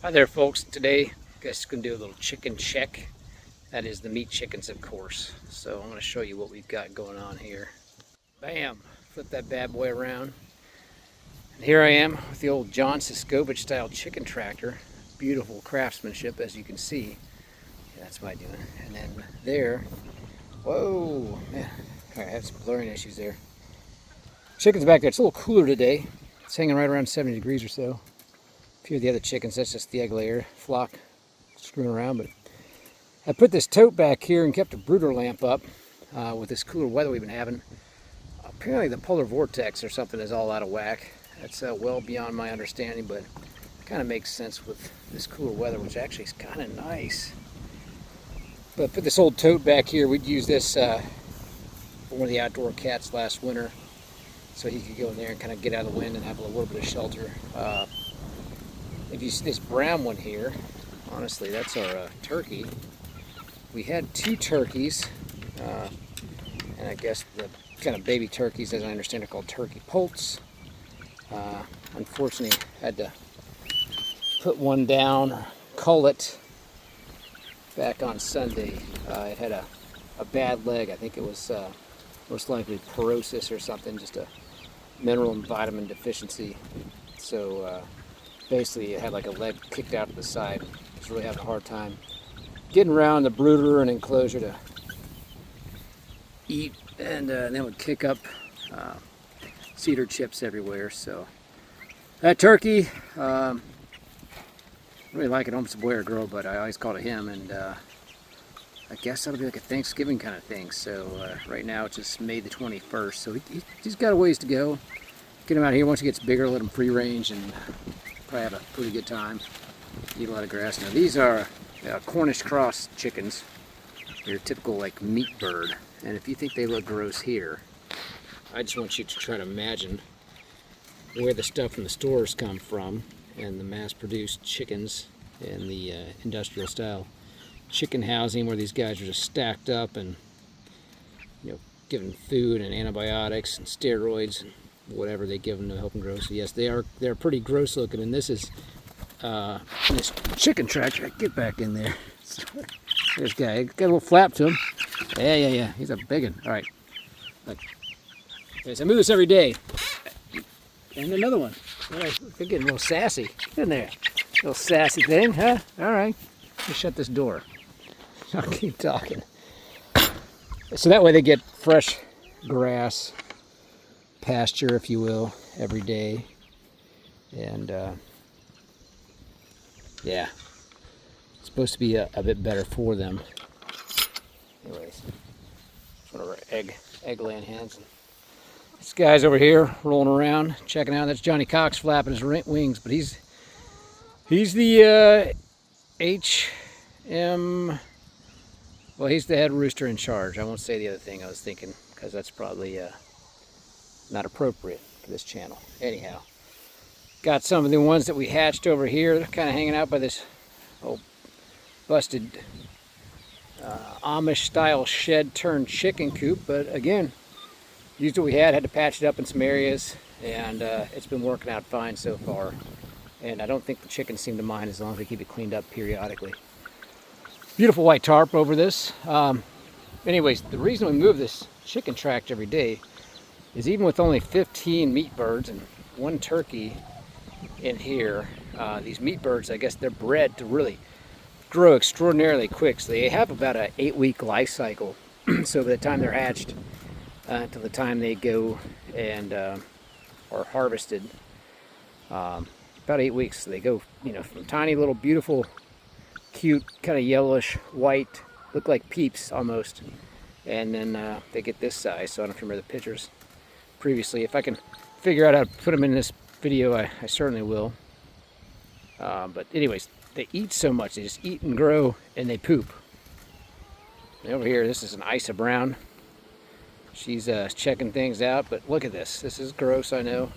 Hi there folks, today I guess going to do a little chicken check. That is the meat chickens, of course. So I'm going to show you what we've got going on here. Bam! Flip that bad boy around. And here I am with the old John Siskovic style chicken tractor. Beautiful craftsmanship, as you can see. Yeah, that's my doing. And then there, whoa, man, I have some blurring issues there. Chicken's back there. It's a little cooler today. It's hanging right around 70 degrees or so. A few of the other chickens, that's just the egg layer flock screwing around. But I put this tote back here and kept a brooder lamp up with this cooler weather we've been having. Apparently the polar vortex or something is all out of whack. That's well beyond my understanding, but it kind of makes sense with this cooler weather, which actually is kind of nice. But put this old tote back here. We'd use this for one of the outdoor cats last winter, so he could go in there and kind of get out of the wind and have a little bit of shelter. If you see this brown one here, honestly, that's our turkey. We had two turkeys, and I guess the kind of baby turkeys, as I understand, are called turkey poults. Unfortunately, had to put one down, or cull it, back on Sunday. It had a bad leg. I think it was most likely porosis or something, just a mineral and vitamin deficiency. So basically it had like a leg kicked out to the side. It was really having a hard time getting around the brooder and enclosure to eat, and then would kick up cedar chips everywhere. So that turkey, really like it, almost a boy or girl, but I always called it him, and I guess that'll be like a Thanksgiving kind of thing. So right now it's just May the 21st, so he's got a ways to go. Get him out here. Once he gets bigger, let him free range and probably have a pretty good time. Eat a lot of grass. Now these are Cornish Cross chickens. They're typical like meat bird. And if you think they look gross here, I just want you to try to imagine where the stuff from the stores come from, and the mass-produced chickens and the industrial style chicken housing where these guys are just stacked up and given food and antibiotics and steroids and whatever they give them to help them grow. So yes, they're pretty gross looking, and this is this chicken tractor. Get back in there. This guy got a little flap to him. Yeah. He's a big one. All right. Look. Okay, so I move this every day. And another one. All right, they're getting a little sassy. Get in there. Little sassy thing, huh? All right. Let me shut this door. I'll keep talking. So that way they get fresh grass, pasture, if you will, every day. And yeah, it's supposed to be a bit better for them. Anyways, one of our egg laying hens. This guy's over here rolling around, checking out. That's Johnny Cox flapping his wings, but he's the HM. Well, he's the head rooster in charge. I won't say the other thing I was thinking, because that's probably not appropriate for this channel. Anyhow, got some of the ones that we hatched over here. They're kind of hanging out by this old busted Amish style shed turned chicken coop, but again, used what we had to patch it up in some areas, and it's been working out fine so far. And I don't think the chickens seem to mind as long as we keep it cleaned up periodically. Beautiful white tarp over this. Anyways, the reason we move this chicken tractor every day is even with only 15 meat birds and one turkey in here, these meat birds, I guess they're bred to really grow extraordinarily quick. So they have about an 8-week life cycle. So by the time they're hatched till the time they go and are harvested, about 8 weeks. So they go, from tiny little beautiful, cute, kind of yellowish white, look like peeps almost, and then they get this size. So I don't know if you remember the pictures previously. If I can figure out how to put them in this video, I certainly will. But anyways, they eat so much. They just eat and grow, and they poop. And over here, this is an Isa Brown. She's checking things out, but look at this. This is gross, I know.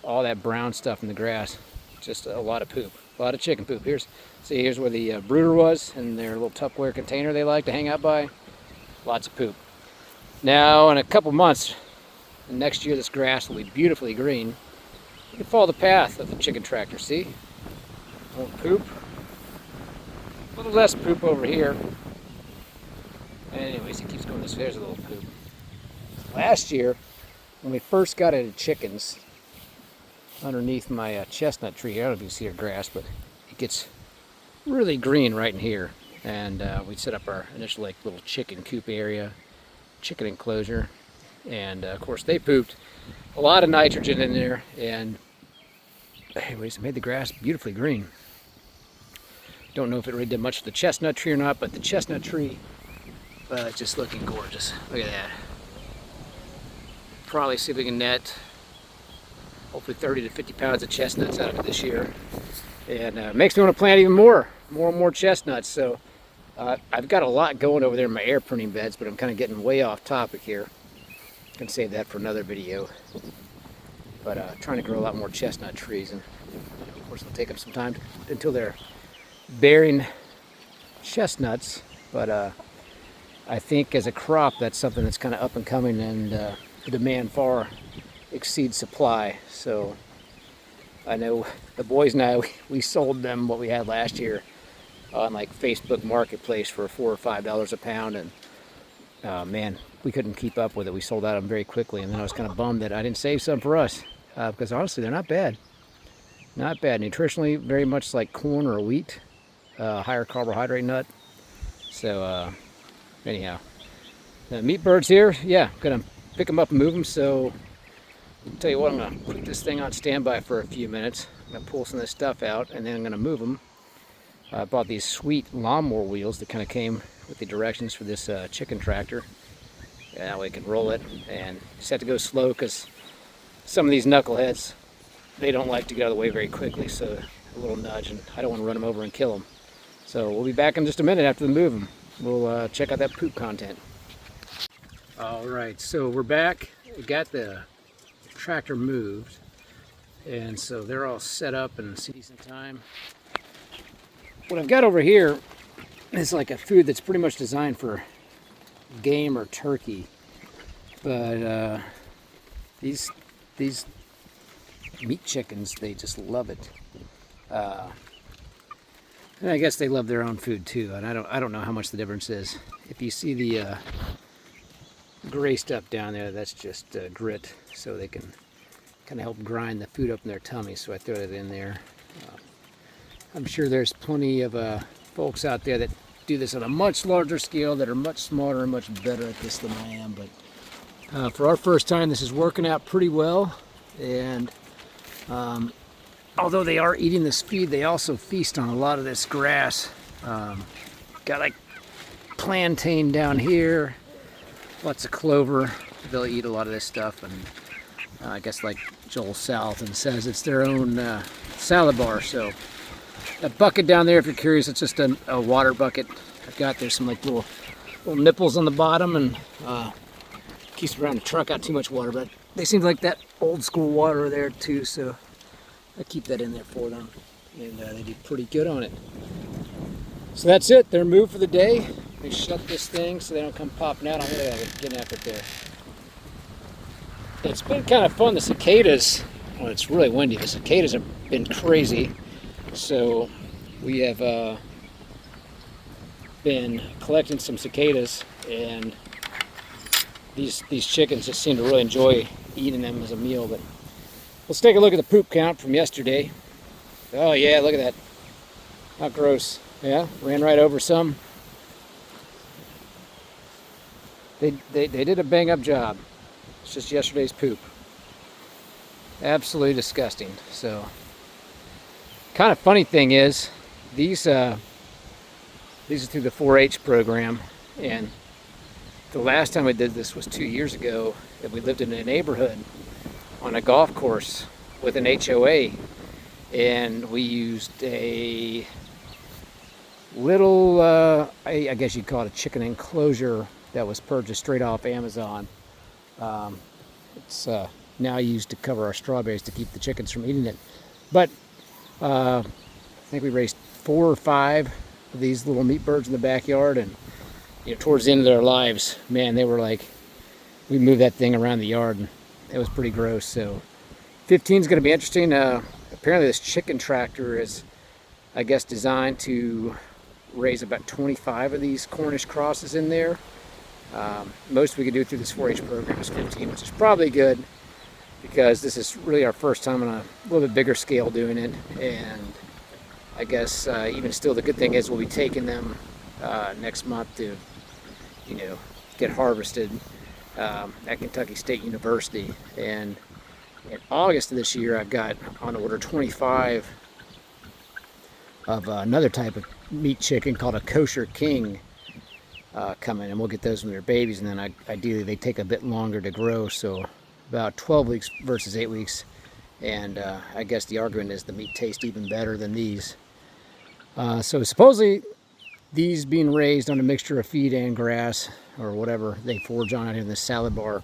All that brown stuff in the grass. Just a lot of poop. A lot of chicken poop. Here's where the brooder was, and their little Tupperware container they like to hang out by. Lots of poop. Now, in a couple months, next year this grass will be beautifully green. You can follow the path of the chicken tractor, see? A little poop. A little less poop over here. Anyways, it keeps going this way. There's a little poop. Last year, when we first got into chickens, underneath my chestnut tree, I don't know if you can see our grass, but it gets really green right in here. And we set up our initial like little chicken coop area, chicken enclosure, and of course they pooped a lot of nitrogen in there, and anyways, it made the grass beautifully green. Don't know if it really did much for the chestnut tree or not, but the chestnut tree, it's just looking gorgeous. Look at that. Probably see if we can net hopefully 30 to 50 pounds of chestnuts out of it this year. And it makes me want to plant even more and more chestnuts. So I've got a lot going over there in my air pruning beds, but I'm kind of getting way off topic here. I can save that for another video. But trying to grow a lot more chestnut trees, and of course it'll take them some time until they're bearing chestnuts. But I think as a crop, that's something that's kind of up and coming, and the demand far exceeds supply. So I know the boys and I, we sold them what we had last year on like Facebook Marketplace for $4 or $5 a pound, and man, we couldn't keep up with it. We sold out of them very quickly, and then I was kind of bummed that I didn't save some for us, because honestly they're not bad. Not bad. Nutritionally, very much like corn or wheat, higher carbohydrate nut. So anyhow, the meat birds here, yeah, gonna pick them up and move them. So I'll tell you what, I'm gonna put this thing on standby for a few minutes. I'm gonna pull some of this stuff out, and then I'm gonna move them. I bought these sweet lawnmower wheels that kind of came with the directions for this chicken tractor. And that way I can roll it, and just have to go slow because some of these knuckleheads, they don't like to get out of the way very quickly. So a little nudge, and I don't want to run them over and kill them. So we'll be back in just a minute after the move them. We'll check out that poop content. All right, so we're back. We got the tractor moved, and so they're all set up in decent time. What I've got over here is like a food that's pretty much designed for game or turkey, but these meat chickens, they just love it. And I guess they love their own food too, and I don't know how much the difference is. If you see the gray stuff down there, that's just grit, so they can kind of help grind the food up in their tummy, so I throw it in there. I'm sure there's plenty of folks out there that do this on a much larger scale, that are much smarter and much better at this than I am, but for our first time, this is working out pretty well. And although they are eating this feed, they also feast on a lot of this grass. Got like plantain down here, lots of clover. They'll eat a lot of this stuff, and I guess like Joel Salatin says, it's their own salad bar. So that bucket down there, if you're curious, it's just a water bucket. I've got there's some like little nipples on the bottom, and keeps around the truck out too much water, but they seem like that old school water there too, so I keep that in there for them, and they do pretty good on it. So that's it. They're moved for the day. They shut this thing so they don't come popping out. I'm getting after it there. It's been kind of fun. The cicadas, well, it's really windy. The cicadas have been crazy. So we have been collecting some cicadas, and these chickens just seem to really enjoy eating them as a meal. But let's take a look at the poop count from yesterday. Oh yeah, look at that. How gross. Yeah, ran right over some. They did a bang up job. It's just yesterday's poop. Absolutely disgusting. So kind of funny thing is, these are through the 4-H program, and the last time we did this was 2 years ago, that we lived in a neighborhood on a golf course with an HOA, and we used a little, I guess you'd call it a chicken enclosure that was purchased straight off Amazon. It's now used to cover our strawberries to keep the chickens from eating it. But I think we raised 4 or 5 of these little meat birds in the backyard, and towards the end of their lives, man, they were like, we moved that thing around the yard, and it was pretty gross. So 15 is going to be interesting. Apparently this chicken tractor is, I guess, designed to raise about 25 of these Cornish crosses in there. Most we could do through this 4-H program is 15, which is probably good because this is really our first time on a little bit bigger scale doing it. And I guess even still, the good thing is we'll be taking them next month to, you know, get harvested at Kentucky State University. And in August of this year, I've got on order 25 of another type of meat chicken called a kosher king coming, and we'll get those when they're babies, and then ideally they take a bit longer to grow, so about 12 weeks versus 8 weeks. And I guess the argument is the meat tastes even better than these. So supposedly these being raised on a mixture of feed and grass or whatever they forage on out here in the salad bar,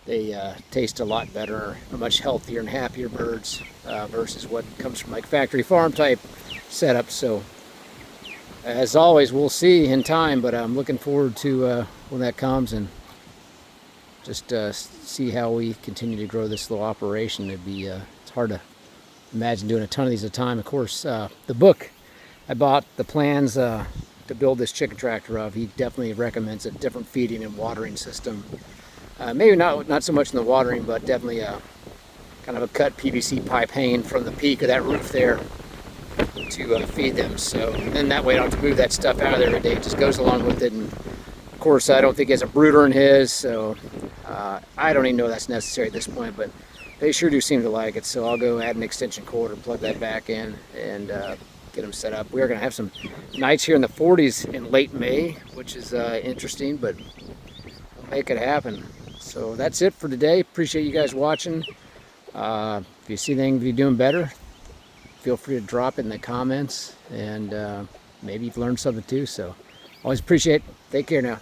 they taste a lot better, are much healthier and happier birds versus what comes from like factory farm type setup. So as always, we'll see in time, but I'm looking forward to when that comes, and just see how we continue to grow this little operation. It's hard to imagine doing a ton of these at a time. Of course, the book I bought the plans to build this chicken tractor of, he definitely recommends a different feeding and watering system. Maybe not so much in the watering, but definitely kind of a cut PVC pipe hanging from the peak of that roof there to feed them. So then that way I don't have to move that stuff out of there every day. It just goes along with it. And of course, I don't think he has a brooder in his, so I don't even know that's necessary at this point, but they sure do seem to like it. So I'll go add an extension cord and plug that back in and get them set up. We are going to have some nights here in the 40s in late May, which is interesting, but we'll make it happen. So that's it for today. Appreciate you guys watching. If you see anything you're doing better, feel free to drop it in the comments, and maybe you've learned something too. So always appreciate it. Take care now.